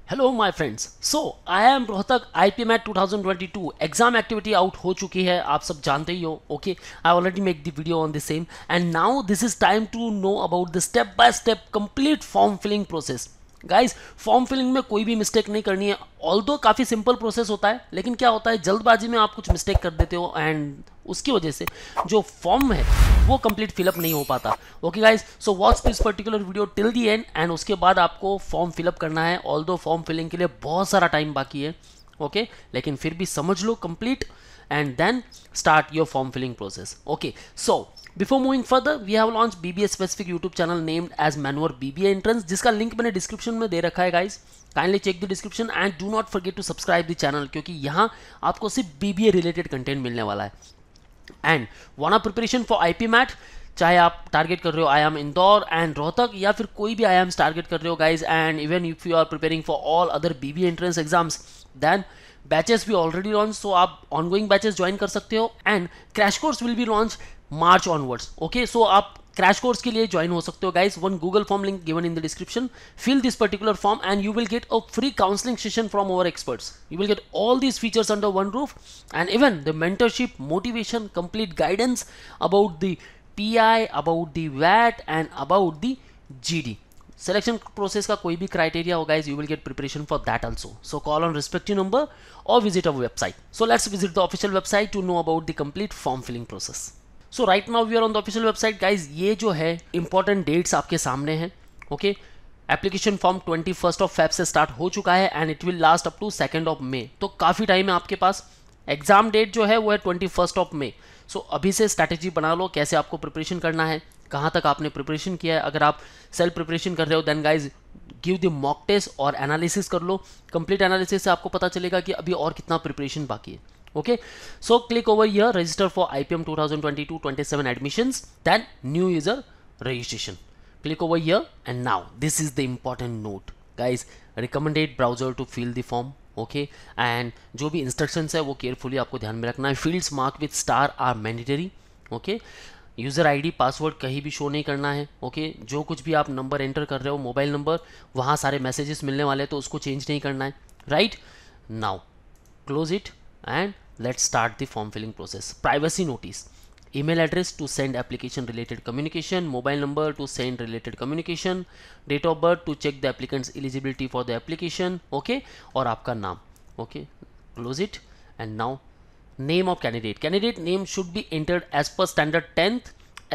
Hello my friends. So I am Rohtak IPMAT 2022 exam activity out हो चुकी है, आप सब जानते ही हो। Okay, I already make the video on the same and now this is time to know about the step by step complete form filling process. Guys, form filling में कोई भी मिस्टेक नहीं करनी है। ऑल्दो काफ़ी सिंपल प्रोसेस होता है, लेकिन क्या होता है जल्दबाजी में आप कुछ मिस्टेक कर देते हो एंड उसकी वजह से जो फॉर्म है वो कंप्लीट फिलअप नहीं हो पाता। Okay guys, so watch this particular video till the and and उसके बाद आपको फॉर्म फिलअप करना है। ऑल्दो फॉर्म फिलिंग के लिए बहुत सारा टाइम बाकी है, ओके, लेकिन फिर भी समझ लो complete and then start your form filling process. Okay, so before moving further we have launch BBA specific YouTube channel named as मैनवर BBA एंट्रेंस, जिसका लिंक मैंने डिस्क्रिप्शन में दे रखा है। Guys, kindly check the description and do not forget to subscribe the channel, क्योंकि यहाँ आपको सिर्फ BBA रिलेटेड कंटेंट मिलने वाला है। एंड वाना प्रिपरेशन फॉर IPMAT, चाहे आप टारगेट कर रहे हो IIM इंदौर एंड रोहतक या फिर कोई भी IIMs टारगेट कर रहे हो guys, and even if you are preparing for all other BBA entrance exams, then batches भी ऑलरेडी लॉन्च, सो आप ऑनगोइंग बैचेस ज्वाइन कर सकते हो and crash course will be launch March onwards. Okay, so आप crash course के लिए join हो सकते हो guys. One Google form link given in the description, fill this particular form and you will get a free counseling session from our experts. You will get all these features under one roof and even the mentorship, motivation, complete guidance about the PI, about the VAT and about the GD. Selection process का कोई भी criteria हो guys, you will get preparation for that also. So call on respective number or visit our website. So let's visit the official website to know about the complete form filling process. So right now we are on the official website guys. ये जो है important dates आपके सामने हैं। Okay, application form 21 of Feb से start हो चुका है and it will last up to 2 of May, तो काफ़ी टाइम है आपके पास। एग्जाम डेट जो है वो है 21 ऑफ मे। सो अभी से स्ट्रैटेजी बना लो कैसे आपको प्रिपरेशन करना है, कहाँ तक आपने प्रिपरेशन किया है। अगर आप सेल्फ प्रिपरेशन कर रहे हो then guys give the mock test और एनालिसिस कर लो। कंप्लीट एनालिसिस से आपको पता चलेगा कि अभी और कितना प्रिपरेशन बाकी है। Okay, so click over here, register for IPM 2022-27 admissions, then new user registration. Click over here and now this is the important note guys, recommended browser to fill the form. Okay, and जो भी instructions है वो carefully आपको ध्यान में रखना है। fields marked with star are mandatory. Okay, user ID password कहीं भी शो नहीं करना है। ओके, जो कुछ भी आप नंबर एंटर कर रहे हो, मोबाइल नंबर, वहाँ सारे मैसेजेस मिलने वाले हैं तो उसको चेंज नहीं करना है। Right, now close it and let's start the form filling process. Privacy notice, email address to send application related communication, mobile number to send related communication, date of birth to check the applicant's eligibility for the application. Okay, और आपका नाम। Okay, close it and now name of candidate name should be entered as per standard 10th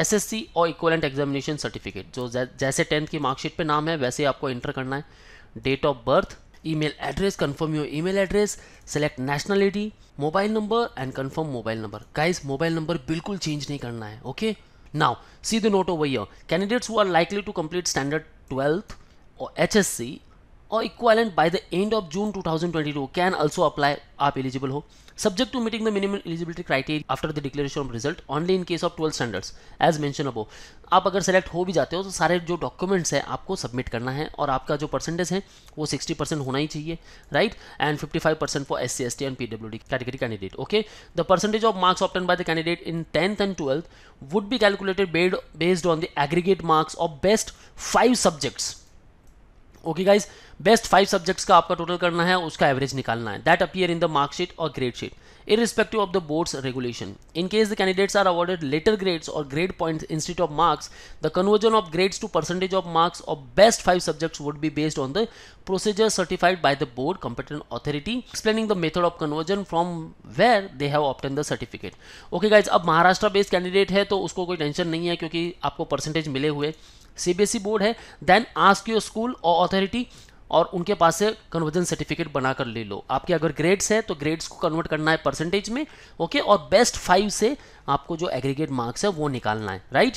SSC और equivalent examination certificate। जो जैसे 10th की marksheet पे नाम है वैसे आपको एंटर करना है। Date of birth, email address, confirm your email address, select nationality, mobile number and confirm mobile number. Guys, mobile number बिल्कुल change नहीं करना है। Okay, now see the note over here. Candidates who are likely to complete standard 12th or HSC or equivalent by the end of June 2022 can also apply। आप eligible हो, subject to meeting the minimum eligibility criteria after the declaration of result only in case of 12 standards as mentioned above। आप अगर select हो भी जाते हो तो सारे जो डॉक्यूमेंट्स हैं आपको सबमिट करना है और आपका जो परसेंटेज है वो 60% होना ही चाहिए। Right, and 55% for SC ST and PWD category candidate. Okay, the percentage of marks obtain by the candidate in 10th and 12th would be calculated based on the aggregate marks of best 5 subjects. Okay guys, best 5 subjects का आपका total करना है, उसका average निकालना है। That appear in the marksheet और grade sheet irrespective of the board's regulation. In case the candidates are awarded later grades or grade points instead of marks, the conversion of grades to percentage of marks of best 5 subjects would be based on the procedure certified by the board competent authority, explaining the method of conversion from where they have obtained the certificate. Okay guys, अब Maharashtra based candidate है तो उसको कोई tension नहीं है क्योंकि आपको percentage मिले हुए। CBSE बोर्ड है, देन आस्क योर स्कूल और अथॉरिटी और उनके पास से कन्वर्जन सर्टिफिकेट बनाकर ले लो। आपके अगर ग्रेड्स है तो ग्रेड्स को कन्वर्ट करना है परसेंटेज में। ओके, और बेस्ट 5 से आपको जो एग्रीगेट मार्क्स है वो निकालना है। Right,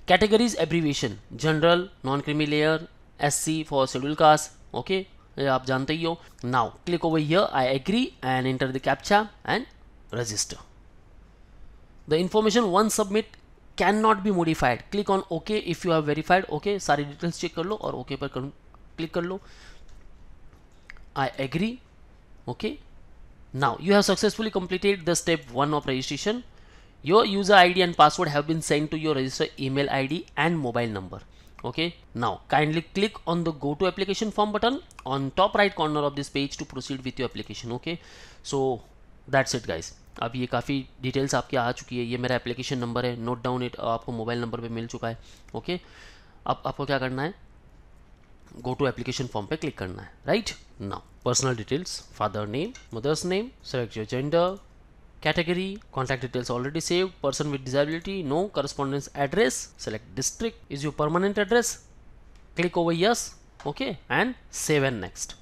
categories abbreviation, general, non creamy layer, SC for schedule caste. Okay, आप जानते ही हो। Now click over here, I agree and enter the captcha and register. The information one submit can not be modified. Click on okay if you have verified. Okay, सारी details check कर लो और okay पर click कर लो। I agree. Okay, now you have successfully completed the step 1 of registration. Your user ID and password have been sent to your registered email ID and mobile number. Okay, now kindly click on the go to application form button on top right corner of this page to proceed with your application. Okay, so that's it guys. अब ये काफ़ी details आपकी आ चुकी है, ये मेरा application number है, note down it, आपको मोबाइल नंबर पे मिल चुका है. ओके, अब आपको क्या करना है, गो टू एप्लीकेशन फॉर्म पे क्लिक करना है. Right now personal details, father name, mother's name, select your gender, category, contact details already saved, person with disability, no, correspondence address, select district, is your permanent address, click over yes, okay, and save and next.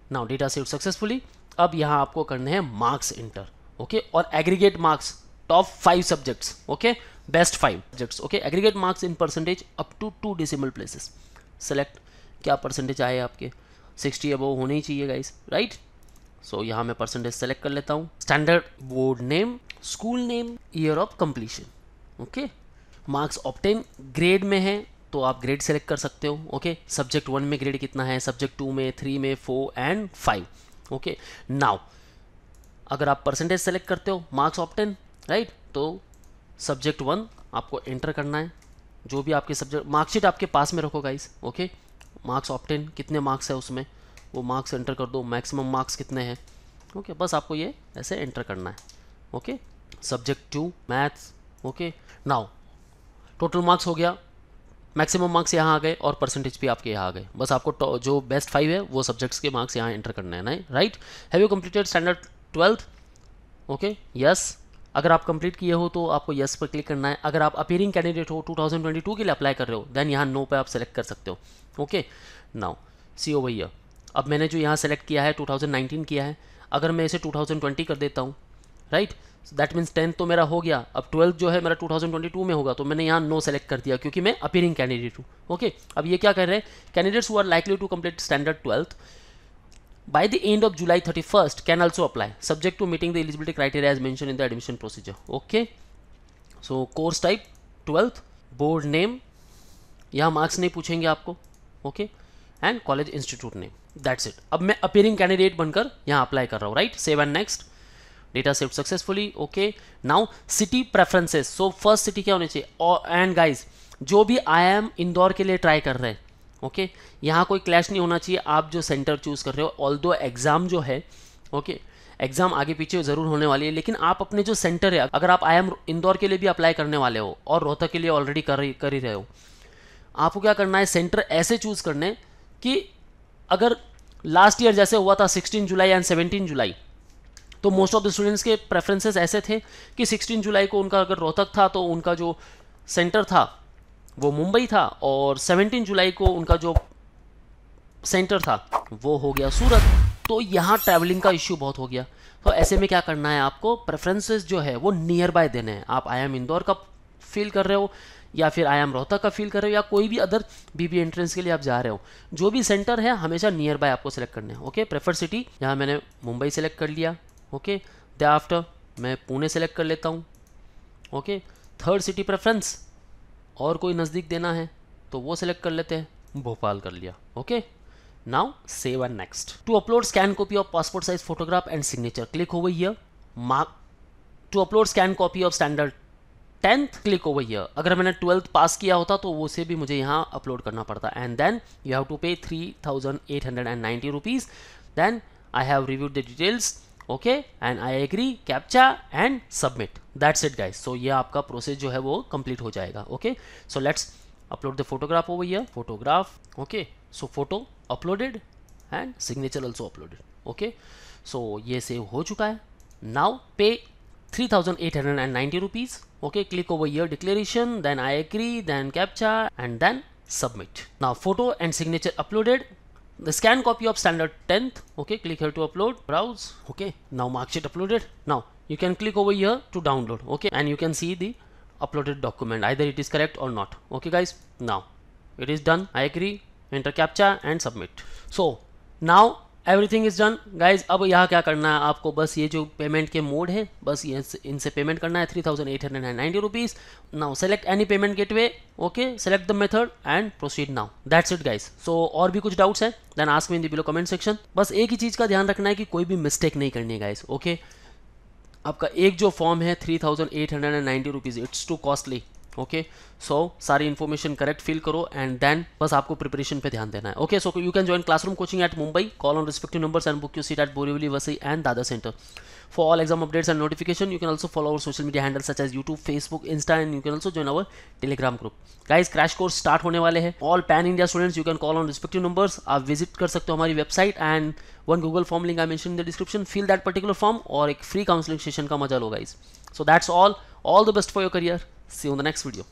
Now data saved successfully. अब यहाँ आपको करने हैं marks enter, okay, और aggregate marks top 5 subjects, okay, best 5 subjects, okay, aggregate marks in percentage up to 2 decimal places. Select क्या percentage आए आपके, 60 above होने ही चाहिए गाइस, राइट. सो यहाँ मैं परसेंटेज सेलेक्ट कर लेता हूँ. Standard board name, school name, year of completion. Okay, marks obtain grade में है तो आप ग्रेड सेलेक्ट कर सकते हो. ओके, सब्जेक्ट 1 में ग्रेड कितना है, सब्जेक्ट 2 में, 3 में, 4 एंड 5. ओके, नाउ अगर आप परसेंटेज सेलेक्ट करते हो मार्क्स ऑब्टेन, राइट, तो सब्जेक्ट 1 आपको एंटर करना है. जो भी आपके सब्जेक्ट मार्कशीट आपके पास में रखो गाइस. ओके, मार्क्स ऑब्टेन कितने मार्क्स है उसमें, वो मार्क्स एंटर कर दो, मैक्सिमम मार्क्स कितने हैं. ओके, बस आपको ये ऐसे एंटर करना है. Okay, subject 2 maths. Okay, now total marks हो गया, मैक्सिमम मार्क्स यहाँ आ गए और परसेंटेज भी आपके यहाँ आ गए. बस आपको जो बेस्ट 5 है वो सब्जेक्ट्स के मार्क्स यहाँ एंटर करना है ना, right. Have you completed standard 12th? Okay, yes. अगर आप कंप्लीट किए हो तो आपको यस पर क्लिक करना है. अगर आप अपीयरिंग कैंडिडेट हो 2022 के लिए अप्लाई कर रहे हो देन यहाँ नो पे आप सेलेक्ट कर सकते हो. Okay, now see over here. अब मैंने जो यहाँ सेलेक्ट किया है 2019 किया है, अगर मैं इसे 2020 कर देता हूँ, राइट, दैट मीन्स 10th तो मेरा हो गया. अब 12th जो है मेरा 2022 में होगा, तो मैंने यहाँ नो सेलेक्ट कर दिया क्योंकि मैं अपीयरिंग कैंडिडेट हूँ. ओके, अब ये क्या कर रहे हैं, candidates who are likely to complete standard 12th by the end of July 31st can also apply subject to meeting the eligibility criteria as mentioned in the admission procedure. Okay, so course type 12th, board name, यहाँ marks नहीं पूछेंगे आपको. Okay, and college institute name, that's it. अब मैं appearing candidate बनकर यहाँ apply कर रहा हूँ, right. Save and next. Data save successfully. Okay, now city preferences. So first city क्या होनी चाहिए, एंड गाइज जो भी IIM इंदौर के लिए ट्राई कर रहे हैं, ओके, यहाँ कोई क्लैश नहीं होना चाहिए. आप जो सेंटर चूज कर रहे हो, ऑल्दो एग्जाम जो है, ओके, एग्जाम आगे पीछे ज़रूर होने वाली है, लेकिन आप अपने जो सेंटर है, अगर आप IIM इंदौर के लिए भी अप्लाई करने वाले हो और रोहतक के लिए ऑलरेडी कर ही रहे हो, आपको क्या करना है, सेंटर ऐसे चूज करने कि अगर लास्ट ईयर जैसे हुआ था 16 जुलाई एंड 17 जुलाई, तो मोस्ट ऑफ द स्टूडेंट्स के प्रेफरेंसेस ऐसे थे कि 16 जुलाई को उनका अगर रोहतक था तो उनका जो सेंटर था वो मुंबई था, और 17 जुलाई को उनका जो सेंटर था वो हो गया सूरत. तो यहाँ ट्रैवलिंग का इश्यू बहुत हो गया. तो ऐसे में क्या करना है, आपको प्रेफरेंसेस जो है वो नियर बाय देने हैं. आप IIM इंदौर का फील कर रहे हो या फिर IIM रोहतक का फील कर रहे हो या कोई भी अदर BBA एंट्रेंस के लिए आप जा रहे हो, जो भी सेंटर है हमेशा नियर बाय आपको सेलेक्ट करना है. ओके, प्रेफर सिटी, यहाँ मैंने मुंबई सेलेक्ट कर लिया. ओके, द आफ्टर मैं पुणे सेलेक्ट कर लेता हूँ. ओके, थर्ड सिटी प्रेफरेंस, और कोई नज़दीक देना है तो वो सेलेक्ट कर लेते हैं, भोपाल कर लिया. Okay, now save and next. To upload scan copy of passport size photograph and signature, click over here. Mark to upload scan copy of standard 10th, click over here. अगर मैंने 12th पास किया होता तो वो से भी मुझे यहाँ अपलोड करना पड़ता. And then you have to pay 3,890 rupees. Then I have reviewed the details. Okay, and I agree, captcha and submit. That's it guys. So ये आपका प्रोसेस जो है वो कंप्लीट हो जाएगा. Okay, so let's upload the photograph over here. Photograph, okay, so photo uploaded and signature also uploaded. Okay, so ये save हो चुका है. नाउ पे 3,890 rupees. Okay, click over here, declaration, then I agree, then captcha, and then submit. Now photo and signature uploaded. The scan copy of standard 10th. Okay, click here to upload, browse. Okay, now mark sheet uploaded. Now you can click over here to download. Okay, and you can see the uploaded document, either it is correct or not. Okay guys, now it is done. I agree, enter captcha and submit. So now everything is done guys. अब यहाँ क्या करना है आपको, बस ये जो payment के मोड है बस ये इनसे पेमेंट करना है 3,890 rupees. Now select any payment gateway. Okay, select the method and proceed now. That's it guys. So और भी कुछ डाउट्स हैं then ask me in the below comment section. बस एक ही चीज़ का ध्यान रखना है कि कोई भी मिस्टेक नहीं करनी है गाइज. ओके, आपका एक जो फॉर्म है 3,890 rupees, it's too costly. Okay so सारी इन्फॉर्मेशन करेक्ट फिल करो एंड देन बस आपको प्रिपरेशन पे ध्यान देना है. Okay so you can join classroom coaching at Mumbai, call on respective numbers and book your seat at Borivali, Vasai and Dada Center. For all exam updates and notification, you can also follow our social media handles such as YouTube, Facebook, Insta, and you can also join our Telegram group. Guys, crash course start होने वाले हैं. All pan India students you can call on respective numbers. आप visit कर सकते हो हमारी website and one Google form link I mention in the description. Fill that particular form और एक फ्री काउंसलिंग सेशन का मजा लो guys. So that's all the best for your career. See you in the next video.